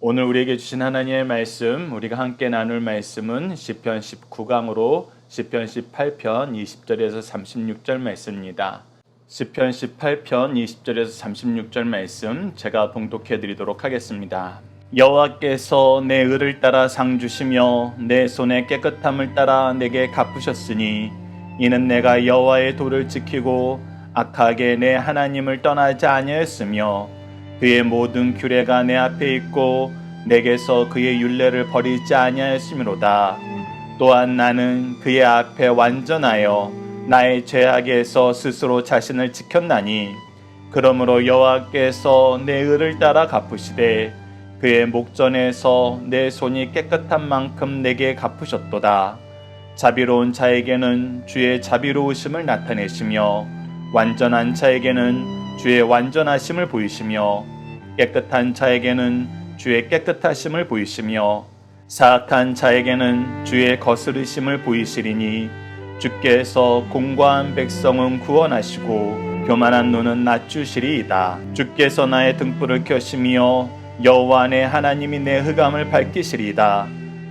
오늘 우리에게 주신 하나님의 말씀, 우리가 함께 나눌 말씀은 시편 19강으로 시편 18편 20절에서 36절 말씀입니다. 시편 18편 20절에서 36절 말씀 제가 봉독해 드리도록 하겠습니다. 여호와께서 내 의를 따라 상 주시며 내 손의 깨끗함을 따라 내게 갚으셨으니 이는 내가 여호와의 도를 지키고 악하게 내 하나님을 떠나지 아니하였으며 그의 모든 규례가 내 앞에 있고 내게서 그의 율례를 버리지 아니하였으므로다. 또한 나는 그의 앞에 완전하여 나의 죄악에서 스스로 자신을 지켰나니 그러므로 여호와께서 내 의를 따라 갚으시되 그의 목전에서 내 손이 깨끗한 만큼 내게 갚으셨도다. 자비로운 자에게는 주의 자비로우심을 나타내시며 완전한 자에게는 주의 완전하심을 보이시며 깨끗한 자에게는 주의 깨끗하심을 보이시며 사악한 자에게는 주의 거스르심을 보이시리니 주께서 공고한 백성은 구원하시고 교만한 눈은 낮추시리이다. 주께서 나의 등불을 켜시며 여호와 내 하나님이 내 흑암을 밝히시리이다.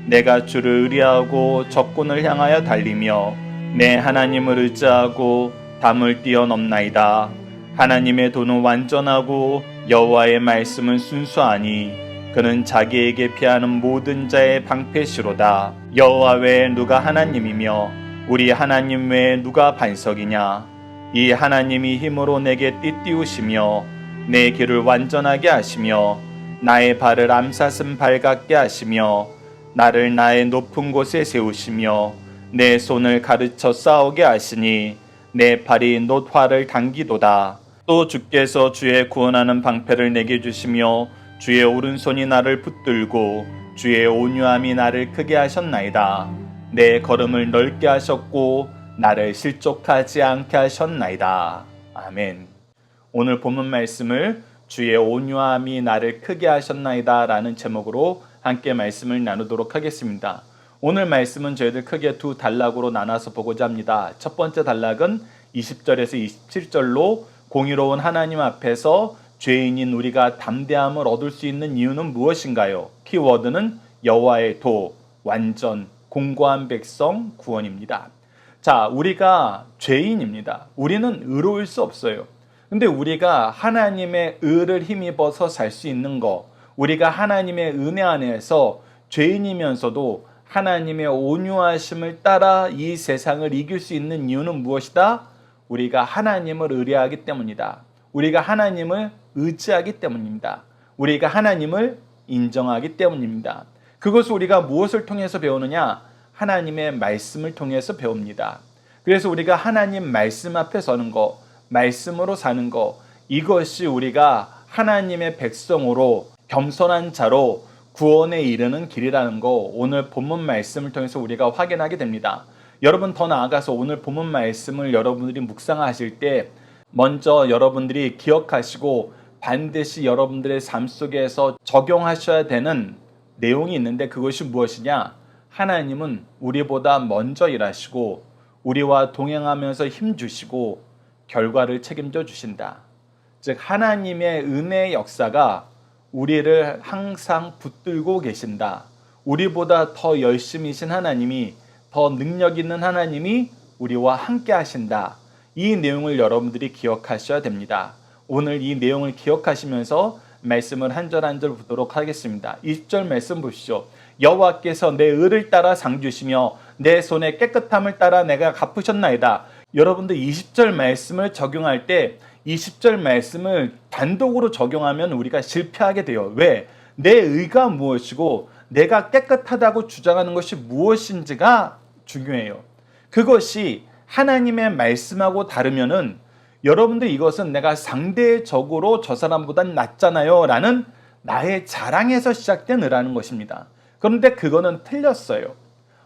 내가 주를 의뢰하고 적군을 향하여 달리며 내 하나님을 의지하고 담을 뛰어넘나이다. 하나님의 도는 완전하고 여호와의 말씀은 순수하니 그는 자기에게 피하는 모든 자의 방패시로다. 여호와 외에 누가 하나님이며 우리 하나님 외에 누가 반석이냐. 이 하나님이 힘으로 내게 띠띠우시며 내 길을 완전하게 하시며 나의 발을 암사슴 발 같게 하시며 나를 나의 높은 곳에 세우시며 내 손을 가르쳐 싸우게 하시니 내 팔이 놋화를 당기도다. 또 주께서 주의 구원하는 방패를 내게 주시며 주의 오른손이 나를 붙들고 주의 온유함이 나를 크게 하셨나이다. 내 걸음을 넓게 하셨고 나를 실족하지 않게 하셨나이다. 아멘. 오늘 본문 말씀을 주의 온유함이 나를 크게 하셨나이다 라는 제목으로 함께 말씀을 나누도록 하겠습니다. 오늘 말씀은 저희들 크게 두 단락으로 나눠서 보고자 합니다. 첫 번째 단락은 20절에서 27절로 공의로운 하나님 앞에서 죄인인 우리가 담대함을 얻을 수 있는 이유는 무엇인가요? 키워드는 여호와의 도, 완전, 공고한 백성, 구원입니다. 자, 우리가 죄인입니다. 우리는 의로울 수 없어요. 근데 우리가 하나님의 의를 힘입어서 살 수 있는 거, 우리가 하나님의 은혜 안에서 죄인이면서도 하나님의 온유하심을 따라 이 세상을 이길 수 있는 이유는 무엇이다? 우리가 하나님을 의뢰하기 때문이다. 우리가 하나님을 의지하기 때문입니다. 우리가 하나님을 인정하기 때문입니다. 그것을 우리가 무엇을 통해서 배우느냐? 하나님의 말씀을 통해서 배웁니다. 그래서 우리가 하나님 말씀 앞에 서는 거, 말씀으로 사는 거, 이것이 우리가 하나님의 백성으로 겸손한 자로 구원에 이르는 길이라는 거 오늘 본문 말씀을 통해서 우리가 확인하게 됩니다. 여러분 더 나아가서 오늘 본문 말씀을 여러분들이 묵상하실 때 먼저 여러분들이 기억하시고 반드시 여러분들의 삶 속에서 적용하셔야 되는 내용이 있는데 그것이 무엇이냐? 하나님은 우리보다 먼저 일하시고 우리와 동행하면서 힘주시고 결과를 책임져 주신다. 즉 하나님의 은혜의 역사가 우리를 항상 붙들고 계신다. 우리보다 더 열심히신 하나님이 더 능력 있는 하나님이 우리와 함께 하신다. 이 내용을 여러분들이 기억하셔야 됩니다. 오늘 이 내용을 기억하시면서 말씀을 한 절 한 절 보도록 하겠습니다. 20절 말씀 보시죠. 여호와께서 내 의를 따라 상 주시며 내 손의 깨끗함을 따라 내가 갚으셨나이다. 여러분들 20절 말씀을 적용할 때 20절 말씀을 단독으로 적용하면 우리가 실패하게 돼요. 왜? 내 의가 무엇이고 내가 깨끗하다고 주장하는 것이 무엇인지가 중요해요. 그것이 하나님의 말씀하고 다르면은 여러분들 이것은 내가 상대적으로 저 사람보단 낫잖아요 라는 나의 자랑에서 시작된 의라는 것입니다. 그런데 그거는 틀렸어요.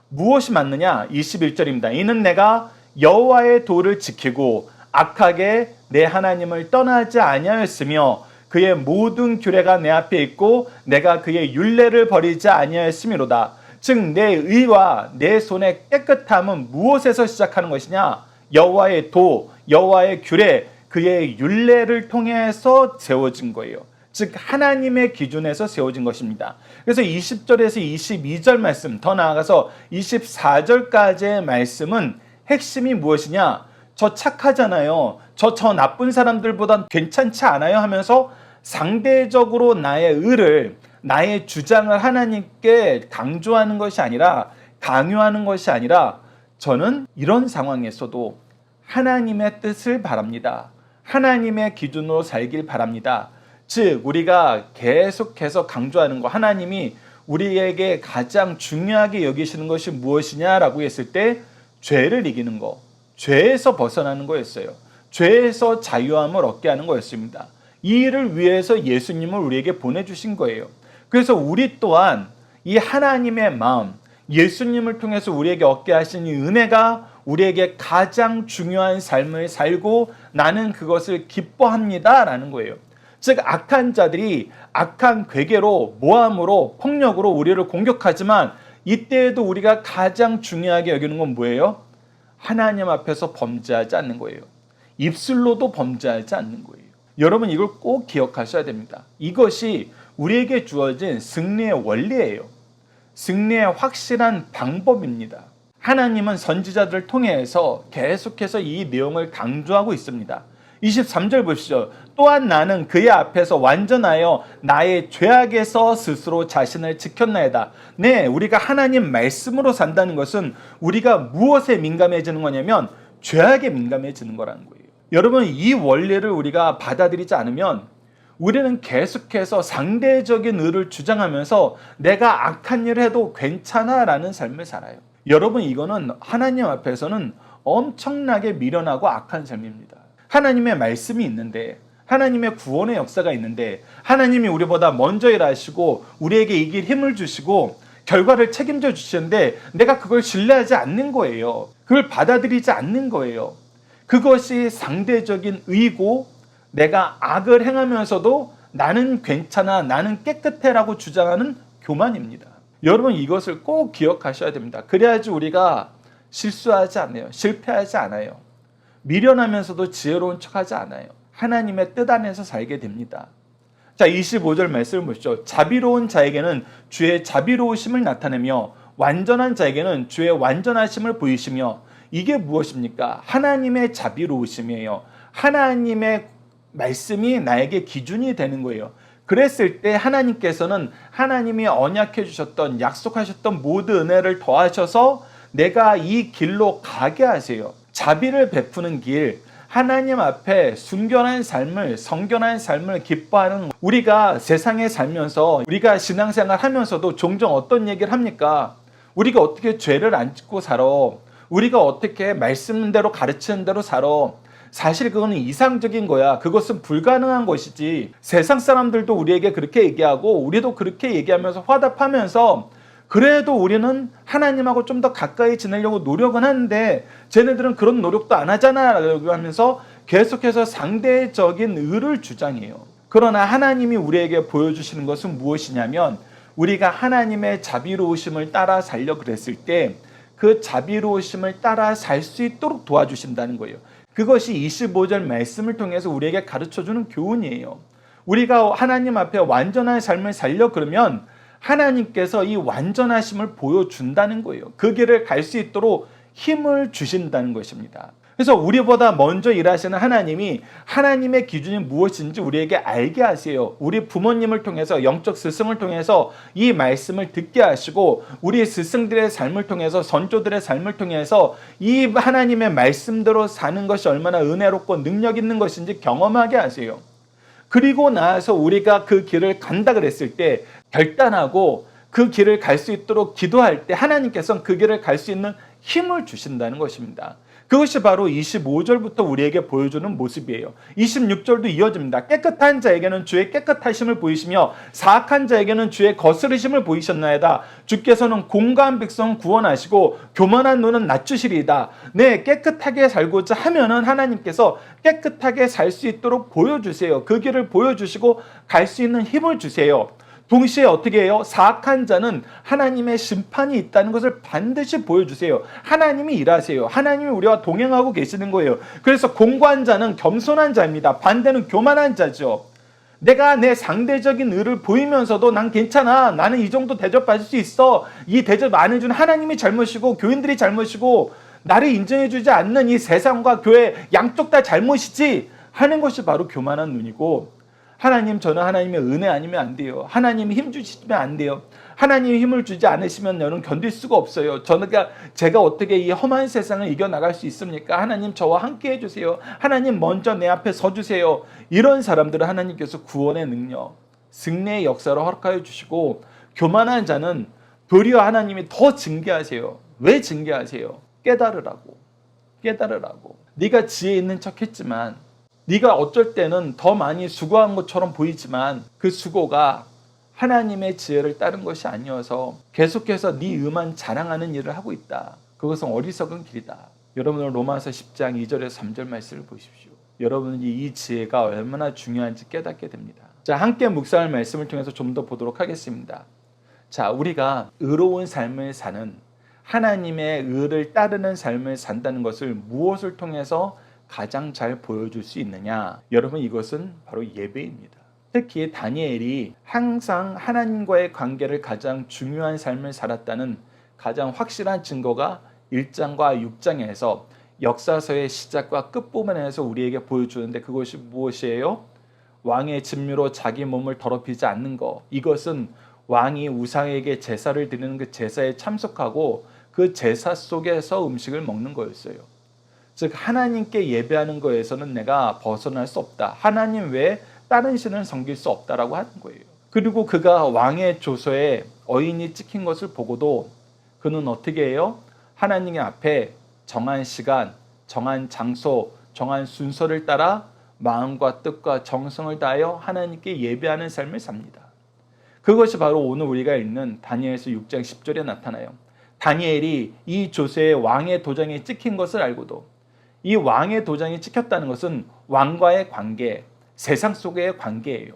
무엇이 맞느냐? 21절입니다. 이는 내가 여호와의 도를 지키고 악하게 내 하나님을 떠나지 아니하였으며 그의 모든 규례가 내 앞에 있고 내가 그의 율례를 버리지 아니하였음이로다. 즉 내 의와 내 손의 깨끗함은 무엇에서 시작하는 것이냐? 여호와의 도, 여호와의 규례, 그의 율례를 통해서 세워진 거예요. 즉 하나님의 기준에서 세워진 것입니다. 그래서 20절에서 22절 말씀, 더 나아가서 24절까지의 말씀은 핵심이 무엇이냐? 저 착하잖아요. 저 나쁜 사람들보단 괜찮지 않아요? 하면서 상대적으로 나의 의를, 나의 주장을 하나님께 강조하는 것이 아니라, 강요하는 것이 아니라, 저는 이런 상황에서도 하나님의 뜻을 바랍니다. 하나님의 기준으로 살길 바랍니다. 즉 우리가 계속해서 강조하는 거, 하나님이 우리에게 가장 중요하게 여기시는 것이 무엇이냐라고 했을 때 죄를 이기는 거, 죄에서 벗어나는 거였어요. 죄에서 자유함을 얻게 하는 거였습니다. 이 일을 위해서 예수님을 우리에게 보내주신 거예요. 그래서 우리 또한 이 하나님의 마음, 예수님을 통해서 우리에게 얻게 하신 이 은혜가 우리에게 가장 중요한 삶을 살고 나는 그것을 기뻐합니다 라는 거예요. 즉 악한 자들이 악한 괴계로, 모함으로, 폭력으로 우리를 공격하지만 이때에도 우리가 가장 중요하게 여기는 건 뭐예요? 하나님 앞에서 범죄하지 않는 거예요. 입술로도 범죄하지 않는 거예요. 여러분 이걸 꼭 기억하셔야 됩니다. 이것이 우리에게 주어진 승리의 원리예요. 승리의 확실한 방법입니다. 하나님은 선지자들을 통해서 계속해서 이 내용을 강조하고 있습니다. 23절 보시죠. 또한 나는 그의 앞에서 완전하여 나의 죄악에서 스스로 자신을 지켰나이다. 네, 우리가 하나님 말씀으로 산다는 것은 우리가 무엇에 민감해지는 거냐면 죄악에 민감해지는 거라는 거예요. 여러분 이 원리를 우리가 받아들이지 않으면 우리는 계속해서 상대적인 의를 주장하면서 내가 악한 일을 해도 괜찮아 라는 삶을 살아요. 여러분 이거는 하나님 앞에서는 엄청나게 미련하고 악한 삶입니다. 하나님의 말씀이 있는데, 하나님의 구원의 역사가 있는데, 하나님이 우리보다 먼저 일하시고 우리에게 이길 힘을 주시고 결과를 책임져 주시는데 내가 그걸 신뢰하지 않는 거예요. 그걸 받아들이지 않는 거예요. 그것이 상대적인 의고 내가 악을 행하면서도 나는 괜찮아, 나는 깨끗해 라고 주장하는 교만입니다. 여러분 이것을 꼭 기억하셔야 됩니다. 그래야지 우리가 실수하지 않아요. 실패하지 않아요. 미련하면서도 지혜로운 척하지 않아요. 하나님의 뜻 안에서 살게 됩니다. 자, 25절 말씀을 보시죠. 자비로운 자에게는 주의 자비로우심을 나타내며 완전한 자에게는 주의 완전하심을 보이시며, 이게 무엇입니까? 하나님의 자비로우심이에요. 하나님의 말씀이 나에게 기준이 되는 거예요. 그랬을 때 하나님께서는 하나님이 언약해 주셨던, 약속하셨던 모든 은혜를 더하셔서 내가 이 길로 가게 하세요. 자비를 베푸는 길, 하나님 앞에 순결한 삶을, 성결한 삶을 기뻐하는, 우리가 세상에 살면서, 우리가 신앙생활 하면서도 종종 어떤 얘기를 합니까? 우리가 어떻게 죄를 안 짓고 살아? 우리가 어떻게 말씀대로 가르치는 대로 살아? 사실 그거는 이상적인 거야. 그것은 불가능한 것이지. 세상 사람들도 우리에게 그렇게 얘기하고 우리도 그렇게 얘기하면서 화답하면서 그래도 우리는 하나님하고 좀 더 가까이 지내려고 노력은 하는데 쟤네들은 그런 노력도 안 하잖아 라고 하면서 계속해서 상대적인 의를 주장해요. 그러나 하나님이 우리에게 보여주시는 것은 무엇이냐면 우리가 하나님의 자비로우심을 따라 살려고 그랬을 때 그 자비로우심을 따라 살 수 있도록 도와주신다는 거예요. 그것이 25절 말씀을 통해서 우리에게 가르쳐주는 교훈이에요. 우리가 하나님 앞에 완전한 삶을 살려 그러면 하나님께서 이 완전하심을 보여준다는 거예요. 그 길을 갈 수 있도록 힘을 주신다는 것입니다. 그래서 우리보다 먼저 일하시는 하나님이 하나님의 기준이 무엇인지 우리에게 알게 하세요. 우리 부모님을 통해서, 영적 스승을 통해서 이 말씀을 듣게 하시고 우리 스승들의 삶을 통해서, 선조들의 삶을 통해서 이 하나님의 말씀대로 사는 것이 얼마나 은혜롭고 능력 있는 것인지 경험하게 하세요. 그리고 나서 우리가 그 길을 간다 그랬을 때 결단하고 그 길을 갈 수 있도록 기도할 때 하나님께서는 그 길을 갈 수 있는 힘을 주신다는 것입니다. 그것이 바로 25절부터 우리에게 보여주는 모습이에요. 26절도 이어집니다. 깨끗한 자에게는 주의 깨끗하심을 보이시며 사악한 자에게는 주의 거스르심을 보이셨나이다. 주께서는 공고한 백성은 구원하시고 교만한 눈은 낮추시리이다. 네, 깨끗하게 살고자 하면은 하나님께서 깨끗하게 살 수 있도록 보여주세요. 그 길을 보여주시고 갈 수 있는 힘을 주세요. 동시에 어떻게 해요? 사악한 자는 하나님의 심판이 있다는 것을 반드시 보여주세요. 하나님이 일하세요. 하나님이 우리와 동행하고 계시는 거예요. 그래서 공고한 자는 겸손한 자입니다. 반대는 교만한 자죠. 내가 내 상대적인 의를 보이면서도 난 괜찮아. 나는 이 정도 대접받을 수 있어. 이 대접 안 해준 하나님이 잘못이고 교인들이 잘못이고 나를 인정해주지 않는 이 세상과 교회 양쪽 다 잘못이지 하는 것이 바로 교만한 눈이고, 하나님, 저는 하나님의 은혜 아니면 안 돼요. 하나님이 힘 주시면 안 돼요. 하나님이 힘을 주지 않으시면 저는 견딜 수가 없어요. 제가 어떻게 이 험한 세상을 이겨나갈 수 있습니까? 하나님, 저와 함께 해주세요. 하나님, 먼저 내 앞에 서주세요. 이런 사람들은 하나님께서 구원의 능력, 승리의 역사를 허락하여 주시고, 교만한 자는 도리어 하나님이 더 징계하세요. 왜 징계하세요? 깨달으라고. 네가 지혜 있는 척 했지만, 네가 어쩔 때는 더 많이 수고한 것처럼 보이지만 그 수고가 하나님의 지혜를 따른 것이 아니어서 계속해서 네 의만 자랑하는 일을 하고 있다. 그것은 어리석은 길이다. 여러분은 로마서 10장 2절에서 3절 말씀을 보십시오. 여러분이 이 지혜가 얼마나 중요한지 깨닫게 됩니다. 자, 함께 묵상할 말씀을 통해서 좀 더 보도록 하겠습니다. 자, 우리가 의로운 삶을 사는, 하나님의 의를 따르는 삶을 산다는 것을 무엇을 통해서 가장 잘 보여줄 수 있느냐? 여러분, 이것은 바로 예배입니다. 특히 다니엘이 항상 하나님과의 관계를 가장 중요한 삶을 살았다는 가장 확실한 증거가 1장과 6장에서 역사서의 시작과 끝부분에서 우리에게 보여주는데, 그것이 무엇이에요? 왕의 진미로 자기 몸을 더럽히지 않는 것. 이것은 왕이 우상에게 제사를 드리는 그 제사에 참석하고 그 제사 속에서 음식을 먹는 거였어요. 즉, 하나님께 예배하는 것에서는 내가 벗어날 수 없다. 하나님 외에 다른 신을 섬길 수 없다라고 하는 거예요. 그리고 그가 왕의 조서에 어인이 찍힌 것을 보고도 그는 어떻게 해요? 하나님 앞에 정한 시간, 정한 장소, 정한 순서를 따라 마음과 뜻과 정성을 다하여 하나님께 예배하는 삶을 삽니다. 그것이 바로 오늘 우리가 읽는 다니엘서 6장 10절에 나타나요. 다니엘이 이 조서에 왕의 도장이 찍힌 것을 알고도, 이 왕의 도장이 찍혔다는 것은 왕과의 관계, 세상 속의 관계예요.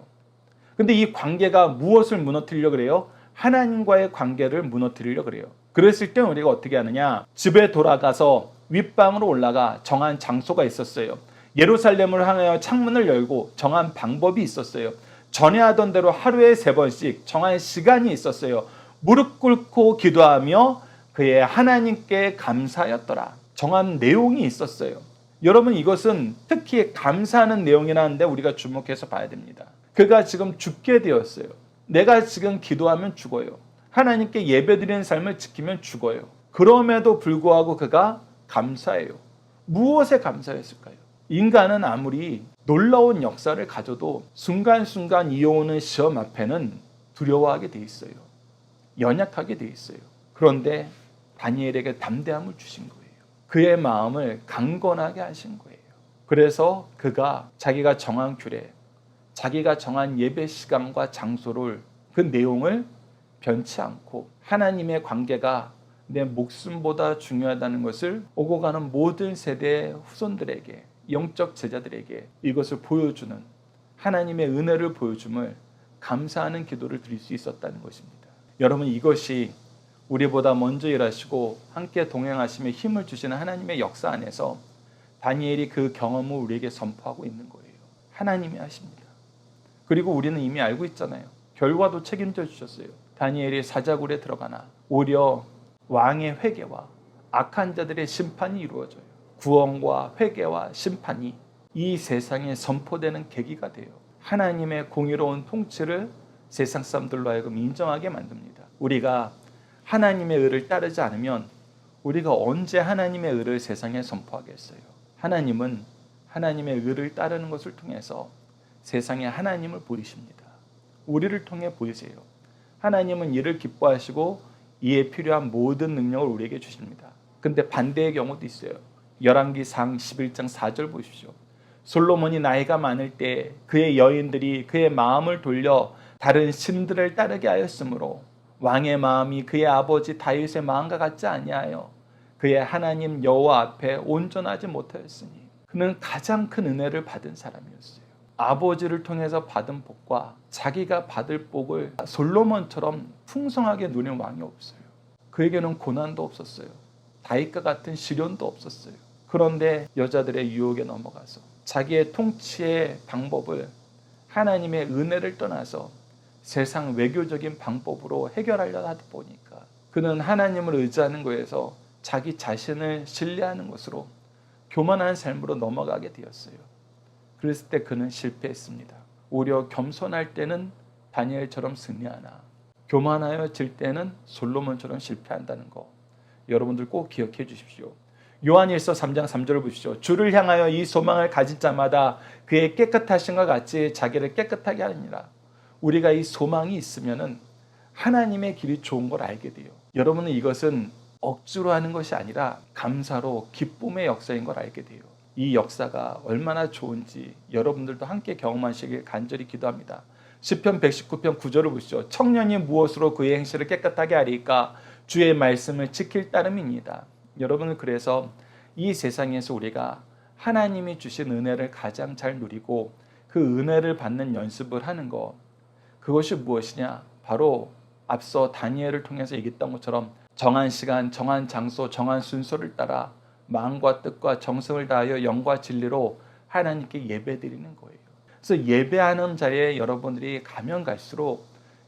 근데 이 관계가 무엇을 무너뜨리려고 그래요? 하나님과의 관계를 무너뜨리려고 그래요. 그랬을 때 우리가 어떻게 하느냐? 집에 돌아가서 윗방으로 올라가 정한 장소가 있었어요. 예루살렘을 향하여 창문을 열고 정한 방법이 있었어요. 전에 하던 대로 하루에 3번씩 정한 시간이 있었어요. 무릎 꿇고 기도하며 그의 하나님께 감사하였더라. 정한 내용이 있었어요. 여러분, 이것은 특히 감사하는 내용이라는데 우리가 주목해서 봐야 됩니다. 그가 지금 죽게 되었어요. 내가 지금 기도하면 죽어요. 하나님께 예배드리는 삶을 지키면 죽어요. 그럼에도 불구하고 그가 감사해요. 무엇에 감사했을까요? 인간은 아무리 놀라운 역사를 가져도 순간순간 이어오는 시험 앞에는 두려워하게 돼 있어요. 연약하게 돼 있어요. 그런데 다니엘에게 담대함을 주신 거예요. 그의 마음을 강건하게 하신 거예요. 그래서 그가 자기가 정한 규례, 자기가 정한 예배 시간과 장소를, 그 내용을 변치 않고 하나님의 관계가 내 목숨보다 중요하다는 것을 오고 가는 모든 세대의 후손들에게, 영적 제자들에게 이것을 보여주는, 하나님의 은혜를 보여줌을 감사하는 기도를 드릴 수 있었다는 것입니다. 여러분, 이것이 우리보다 먼저 일하시고 함께 동행하시며 힘을 주시는 하나님의 역사 안에서 다니엘이 그 경험을 우리에게 선포하고 있는 거예요. 하나님이 하십니다. 그리고 우리는 이미 알고 있잖아요. 결과도 책임져 주셨어요. 다니엘이 사자굴에 들어가나 오히려 왕의 회개와 악한 자들의 심판이 이루어져요. 구원과 회개와 심판이 이 세상에 선포되는 계기가 돼요. 하나님의 공의로운 통치를 세상 사람들로 하여금 인정하게 만듭니다. 우리가 하나님의 의를 따르지 않으면 우리가 언제 하나님의 의를 세상에 선포하겠어요? 하나님은 하나님의 의를 따르는 것을 통해서 세상에 하나님을 보이십니다. 우리를 통해 보이세요. 하나님은 이를 기뻐하시고 이에 필요한 모든 능력을 우리에게 주십니다. 근데 반대의 경우도 있어요. 열왕기상 11장 4절 보십시오. 솔로몬이 나이가 많을 때 그의 여인들이 그의 마음을 돌려 다른 신들을 따르게 하였으므로 왕의 마음이 그의 아버지 다윗의 마음과 같지 아니하여 그의 하나님 여호와 앞에 온전하지 못하였으니, 그는 가장 큰 은혜를 받은 사람이었어요. 아버지를 통해서 받은 복과 자기가 받을 복을 솔로몬처럼 풍성하게 누린 왕이 없어요. 그에게는 고난도 없었어요. 다윗과 같은 시련도 없었어요. 그런데 여자들의 유혹에 넘어가서 자기의 통치의 방법을 하나님의 은혜를 떠나서 세상 외교적인 방법으로 해결하려 하다 보니까 그는 하나님을 의지하는 것에서 자기 자신을 신뢰하는 것으로 교만한 삶으로 넘어가게 되었어요. 그랬을 때 그는 실패했습니다. 오히려 겸손할 때는 다니엘처럼 승리하나 교만하여질 때는 솔로몬처럼 실패한다는 거 여러분들 꼭 기억해 주십시오. 요한일서 3장 3절을 보십시오. 주를 향하여 이 소망을 가진 자마다 그의 깨끗하심과 같이 자기를 깨끗하게 하느니라. 우리가 이 소망이 있으면은 하나님의 길이 좋은 걸 알게 돼요. 여러분은 이것은 억지로 하는 것이 아니라 감사로 기쁨의 역사인 걸 알게 돼요. 이 역사가 얼마나 좋은지 여러분들도 함께 경험하시길 간절히 기도합니다. 시편 119편 9절을 보시죠. 청년이 무엇으로 그의 행실을 깨끗하게 하리까? 주의 말씀을 지킬 따름입니다. 여러분은 그래서 이 세상에서 우리가 하나님이 주신 은혜를 가장 잘 누리고 그 은혜를 받는 연습을 하는 것, 그것이 무엇이냐? 바로 앞서 다니엘을 통해서 얘기했던 것처럼 정한 시간, 정한 장소, 정한 순서를 따라 마음과 뜻과 정성을 다하여 영과 진리로 하나님께 예배드리는 거예요. 그래서 예배하는 자리에 여러분들이 가면 갈수록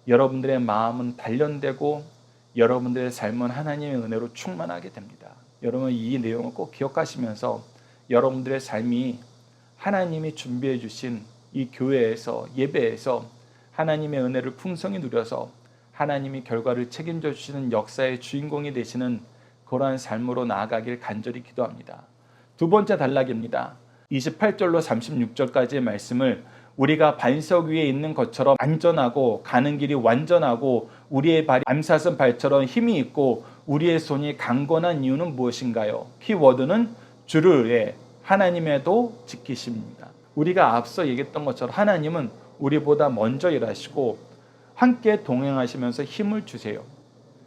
여러분들의 마음은 단련되고 여러분들의 삶은 하나님의 은혜로 충만하게 됩니다. 여러분 이 내용을 꼭 기억하시면서 여러분들의 삶이 하나님이 준비해 주신 이 교회에서 예배에서 하나님의 은혜를 풍성히 누려서 하나님이 결과를 책임져 주시는 역사의 주인공이 되시는 그러한 삶으로 나아가길 간절히 기도합니다. 두 번째 단락입니다. 28절로 36절까지의 말씀을 우리가 반석 위에 있는 것처럼 안전하고 가는 길이 완전하고 우리의 발이 암사슴 발처럼 힘이 있고 우리의 손이 강건한 이유는 무엇인가요? 키워드는 주를 하나님에도 지키십니다. 우리가 앞서 얘기했던 것처럼 하나님은 우리보다 먼저 일하시고 함께 동행하시면서 힘을 주세요.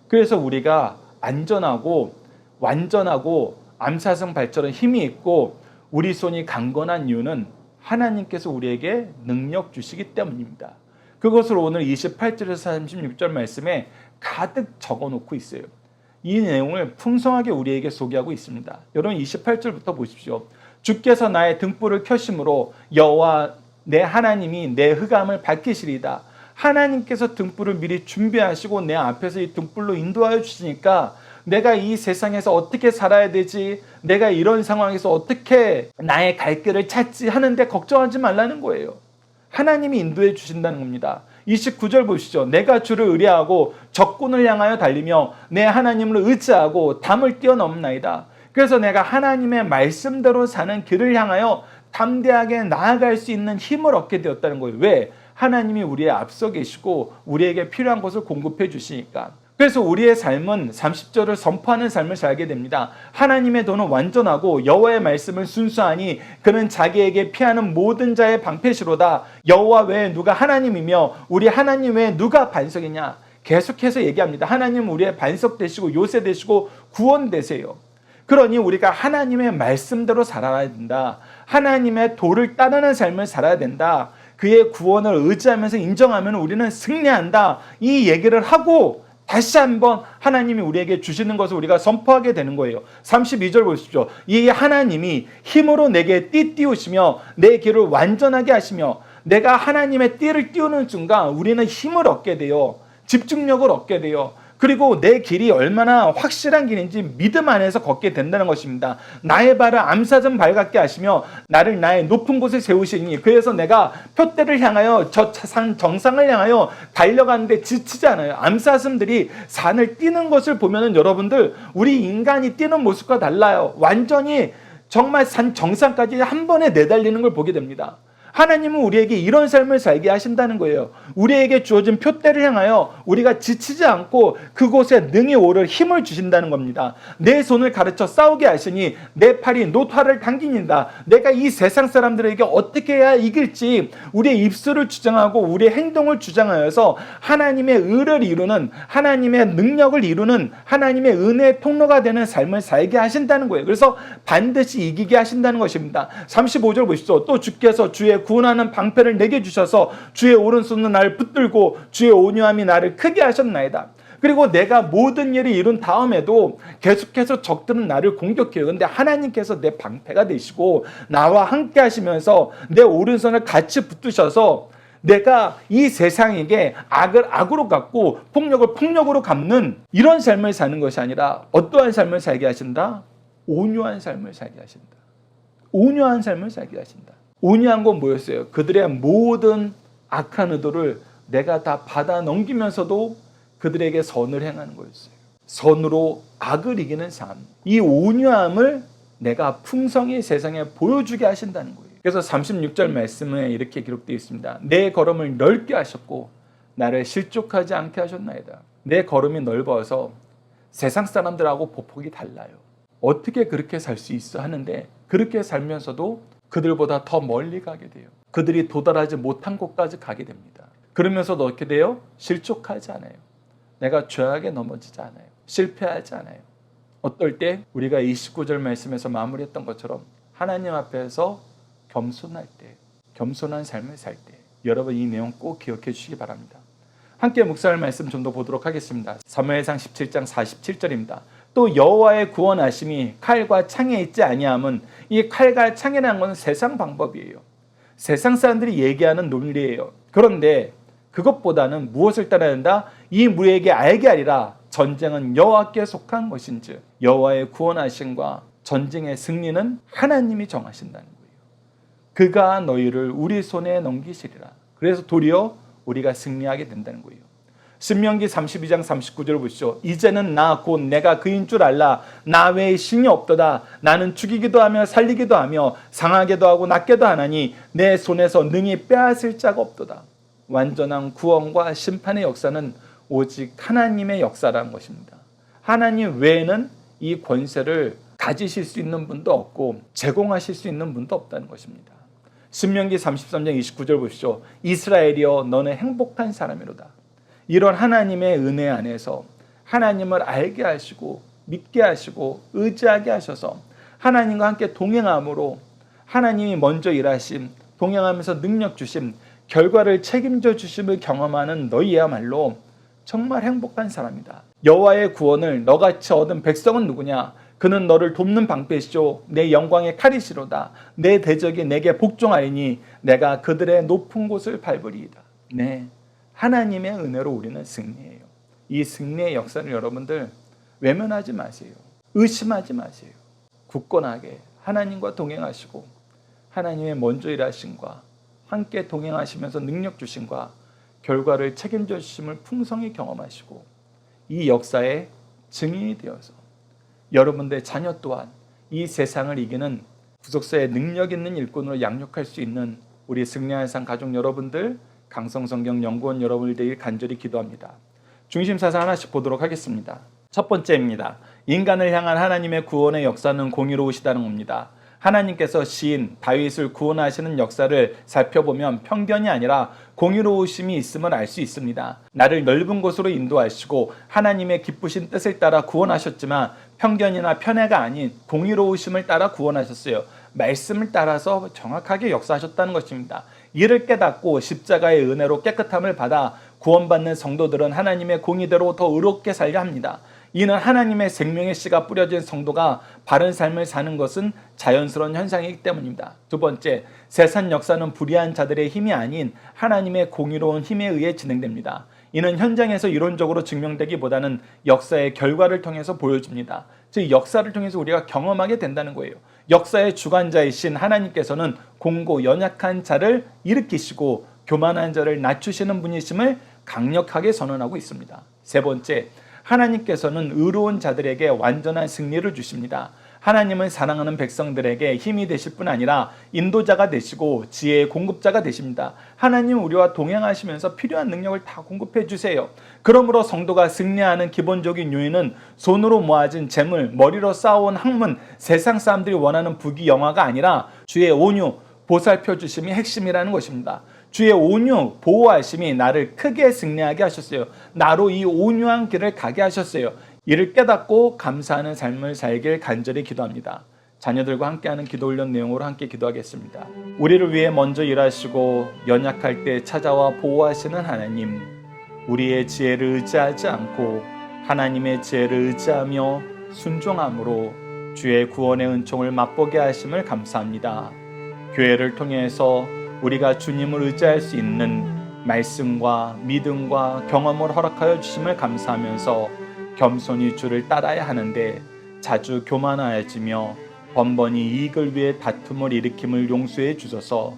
그래서 우리가 안전하고 완전하고 암사슴 발처럼 힘이 있고 우리 손이 강건한 이유는 하나님께서 우리에게 능력 주시기 때문입니다. 그것을 오늘 28절에서 36절 말씀에 가득 적어놓고 있어요. 이 내용을 풍성하게 우리에게 소개하고 있습니다. 여러분 28절부터 보십시오. 주께서 나의 등불을 켜심으로 여호와 내 하나님이 내 흑암을 밝히시리다. 하나님께서 등불을 미리 준비하시고 내 앞에서 이 등불로 인도하여 주시니까 내가 이 세상에서 어떻게 살아야 되지? 내가 이런 상황에서 어떻게 나의 갈 길을 찾지? 하는데 걱정하지 말라는 거예요. 하나님이 인도해 주신다는 겁니다. 29절 보시죠. 내가 주를 의뢰하고 적군을 향하여 달리며 내 하나님을 의지하고 담을 뛰어넘나이다. 그래서 내가 하나님의 말씀대로 사는 길을 향하여 담대하게 나아갈 수 있는 힘을 얻게 되었다는 거예요. 왜? 하나님이 우리의 앞서 계시고 우리에게 필요한 것을 공급해 주시니까. 그래서 우리의 삶은 30절을 선포하는 삶을 살게 됩니다. 하나님의 도는 완전하고 여호와의 말씀을 순수하니 그는 자기에게 피하는 모든 자의 방패시로다. 여호와 외에 누가 하나님이며 우리 하나님 외에 누가 반석이냐. 계속해서 얘기합니다. 하나님 우리의 반석 되시고 요새 되시고 구원 되세요. 그러니 우리가 하나님의 말씀대로 살아야 된다. 하나님의 도를 따르는 삶을 살아야 된다. 그의 구원을 의지하면서 인정하면 우리는 승리한다. 이 얘기를 하고 다시 한번 하나님이 우리에게 주시는 것을 우리가 선포하게 되는 거예요. 32절 보십시오. 이 하나님이 힘으로 내게 띠 띄우시며 내 길을 완전하게 하시며 내가 하나님의 띠를 띄우는 순간 우리는 힘을 얻게 돼요. 집중력을 얻게 돼요. 그리고 내 길이 얼마나 확실한 길인지 믿음 안에서 걷게 된다는 것입니다. 나의 발을 암사슴 발 같게 하시며 나를 나의 높은 곳에 세우시니 그래서 내가 표대를 향하여 저 산 정상을 향하여 달려가는데 지치지 않아요. 암사슴들이 산을 뛰는 것을 보면은 여러분들 우리 인간이 뛰는 모습과 달라요. 완전히 정말 산 정상까지 한 번에 내달리는 걸 보게 됩니다. 하나님은 우리에게 이런 삶을 살게 하신다는 거예요. 우리에게 주어진 표대를 향하여 우리가 지치지 않고 그곳에 능히 오를 힘을 주신다는 겁니다. 내 손을 가르쳐 싸우게 하시니 내 팔이 노화를 당기는다. 내가 이 세상 사람들에게 어떻게 해야 이길지 우리의 입술을 주장하고 우리의 행동을 주장하여서 하나님의 의를 이루는 하나님의 능력을 이루는 하나님의 은혜의 통로가 되는 삶을 살게 하신다는 거예요. 그래서 반드시 이기게 하신다는 것입니다. 35절 보시죠. 또 주께서 주의 구원하는 방패를 내게 주셔서 주의 오른손은 나를 붙들고 주의 온유함이 나를 크게 하셨나이다. 그리고 내가 모든 일을 이룬 다음에도 계속해서 적들은 나를 공격해요. 그런데 하나님께서 내 방패가 되시고 나와 함께 하시면서 내 오른손을 같이 붙드셔서 내가 이 세상에게 악을 악으로 갚고 폭력을 폭력으로 갚는 이런 삶을 사는 것이 아니라 어떠한 삶을 살게 하신다? 온유한 삶을 살게 하신다. 온유한 삶을 살게 하신다. 온유한 건 뭐였어요? 그들의 모든 악한 의도를 내가 다 받아 넘기면서도 그들에게 선을 행하는 거였어요. 선으로 악을 이기는 삶. 이 온유함을 내가 풍성히 세상에 보여주게 하신다는 거예요. 그래서 36절 말씀에 이렇게 기록되어 있습니다. 내 걸음을 넓게 하셨고 나를 실족하지 않게 하셨나이다. 내 걸음이 넓어서 세상 사람들하고 보폭이 달라요. 어떻게 그렇게 살 수 있어 하는데 그렇게 살면서도 그들보다 더 멀리 가게 돼요. 그들이 도달하지 못한 곳까지 가게 됩니다. 그러면서도 어떻게 돼요? 실족하지 않아요. 내가 죄악에 넘어지지 않아요. 실패하지 않아요. 어떨 때 우리가 29절 말씀에서 마무리했던 것처럼 하나님 앞에서 겸손할 때, 겸손한 삶을 살 때, 여러분 이 내용 꼭 기억해 주시기 바랍니다. 함께 묵상할 말씀 좀 더 보도록 하겠습니다. 사무엘상 17장 47절입니다. 또 여호와의 구원하심이 칼과 창에 있지 아니함은, 이 칼과 창이라는 것은 세상 방법이에요. 세상 사람들이 얘기하는 논리예요. 그런데 그것보다는 무엇을 따라야 한다? 이 무리에게 알게 하리라. 전쟁은 여호와께 속한 것인지, 여호와의 구원하심과 전쟁의 승리는 하나님이 정하신다는 거예요. 그가 너희를 우리 손에 넘기시리라. 그래서 도리어 우리가 승리하게 된다는 거예요. 신명기 32장 39절을 보시죠. 이제는 나 곧 내가 그인 줄 알라. 나 외에 신이 없도다. 나는 죽이기도 하며 살리기도 하며 상하게도 하고 낫게도 하나니 내 손에서 능히 빼앗을 자가 없도다. 완전한 구원과 심판의 역사는 오직 하나님의 역사라는 것입니다. 하나님 외에는 이 권세를 가지실 수 있는 분도 없고 제공하실 수 있는 분도 없다는 것입니다. 신명기 33장 29절 보시죠. 이스라엘이여 너는 행복한 사람이로다. 이런 하나님의 은혜 안에서 하나님을 알게 하시고 믿게 하시고 의지하게 하셔서 하나님과 함께 동행함으로 하나님이 먼저 일하심, 동행하면서 능력 주심, 결과를 책임져 주심을 경험하는 너희야말로 정말 행복한 사람이다. 여호와의 구원을 너같이 얻은 백성은 누구냐? 그는 너를 돕는 방패시죠. 내 영광의 칼이시로다. 내 대적이 내게 복종하리니 내가 그들의 높은 곳을 밟으리이다. 네, 하나님의 은혜로 우리는 승리해요. 이 승리의 역사를 여러분들 외면하지 마세요. 의심하지 마세요. 굳건하게 하나님과 동행하시고 하나님의 먼저 일하심과 함께 동행하시면서 능력 주심과 결과를 책임져 주심을 풍성히 경험하시고 이 역사의 증인이 되어서 여러분들의 자녀 또한 이 세상을 이기는 구속사의 능력 있는 일꾼으로 양육할 수 있는 우리 승리한상 가족 여러분들, 강성성경연구원 여러분들 되길 간절히 기도합니다. 중심사상 하나씩 보도록 하겠습니다. 첫 번째입니다. 인간을 향한 하나님의 구원의 역사는 공의로우시다는 겁니다. 하나님께서 시인 다윗을 구원하시는 역사를 살펴보면 편견이 아니라 공의로우심이 있음을 알 수 있습니다. 나를 넓은 곳으로 인도하시고 하나님의 기쁘신 뜻을 따라 구원하셨지만 편견이나 편애가 아닌 공의로우심을 따라 구원하셨어요. 말씀을 따라서 정확하게 역사하셨다는 것입니다. 이를 깨닫고 십자가의 은혜로 깨끗함을 받아 구원받는 성도들은 하나님의 공의대로 더 의롭게 살려 합니다. 이는 하나님의 생명의 씨가 뿌려진 성도가 바른 삶을 사는 것은 자연스러운 현상이기 때문입니다. 두 번째, 세상 역사는 불의한 자들의 힘이 아닌 하나님의 공의로운 힘에 의해 진행됩니다. 이는 현장에서 이론적으로 증명되기보다는 역사의 결과를 통해서 보여집니다. 즉 역사를 통해서 우리가 경험하게 된다는 거예요. 역사의 주관자이신 하나님께서는 공고 연약한 자를 일으키시고 교만한 자를 낮추시는 분이심을 강력하게 선언하고 있습니다. 세 번째, 하나님께서는 의로운 자들에게 완전한 승리를 주십니다. 하나님은 사랑하는 백성들에게 힘이 되실 뿐 아니라 인도자가 되시고 지혜의 공급자가 되십니다. 하나님 우리와 동행하시면서 필요한 능력을 다 공급해 주세요. 그러므로 성도가 승리하는 기본적인 요인은 손으로 모아진 재물, 머리로 쌓아온 학문, 세상 사람들이 원하는 부귀영화가 아니라 주의 온유, 보살펴 주심이 핵심이라는 것입니다. 주의 온유, 보호하심이 나를 크게 승리하게 하셨어요. 나로 이 온유한 길을 가게 하셨어요. 이를 깨닫고 감사하는 삶을 살길 간절히 기도합니다. 자녀들과 함께하는 기도 훈련 내용으로 함께 기도하겠습니다. 우리를 위해 먼저 일하시고 연약할 때 찾아와 보호하시는 하나님, 우리의 지혜를 의지하지 않고 하나님의 지혜를 의지하며 순종함으로 주의 구원의 은총을 맛보게 하심을 감사합니다. 교회를 통해서 우리가 주님을 의지할 수 있는 말씀과 믿음과 경험을 허락하여 주심을 감사하면서 겸손히 주를 따라야 하는데 자주 교만하여지며 번번이 이익을 위해 다툼을 일으킴을 용서해 주소서.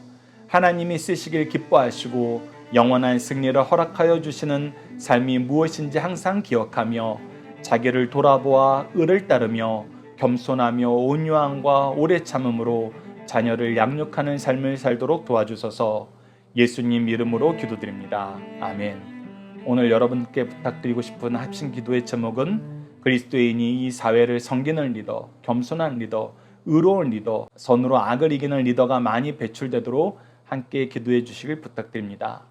하나님이 쓰시길 기뻐하시고 영원한 승리를 허락하여 주시는 삶이 무엇인지 항상 기억하며 자기를 돌아보아 의를 따르며 겸손하며 온유함과 오래 참음으로 자녀를 양육하는 삶을 살도록 도와주소서. 예수님 이름으로 기도드립니다. 아멘. 오늘 여러분께 부탁드리고 싶은 합심 기도의 제목은 그리스도인이 이 사회를 섬기는 리더, 겸손한 리더, 의로운 리더, 선으로 악을 이기는 리더가 많이 배출되도록 함께 기도해 주시길 부탁드립니다.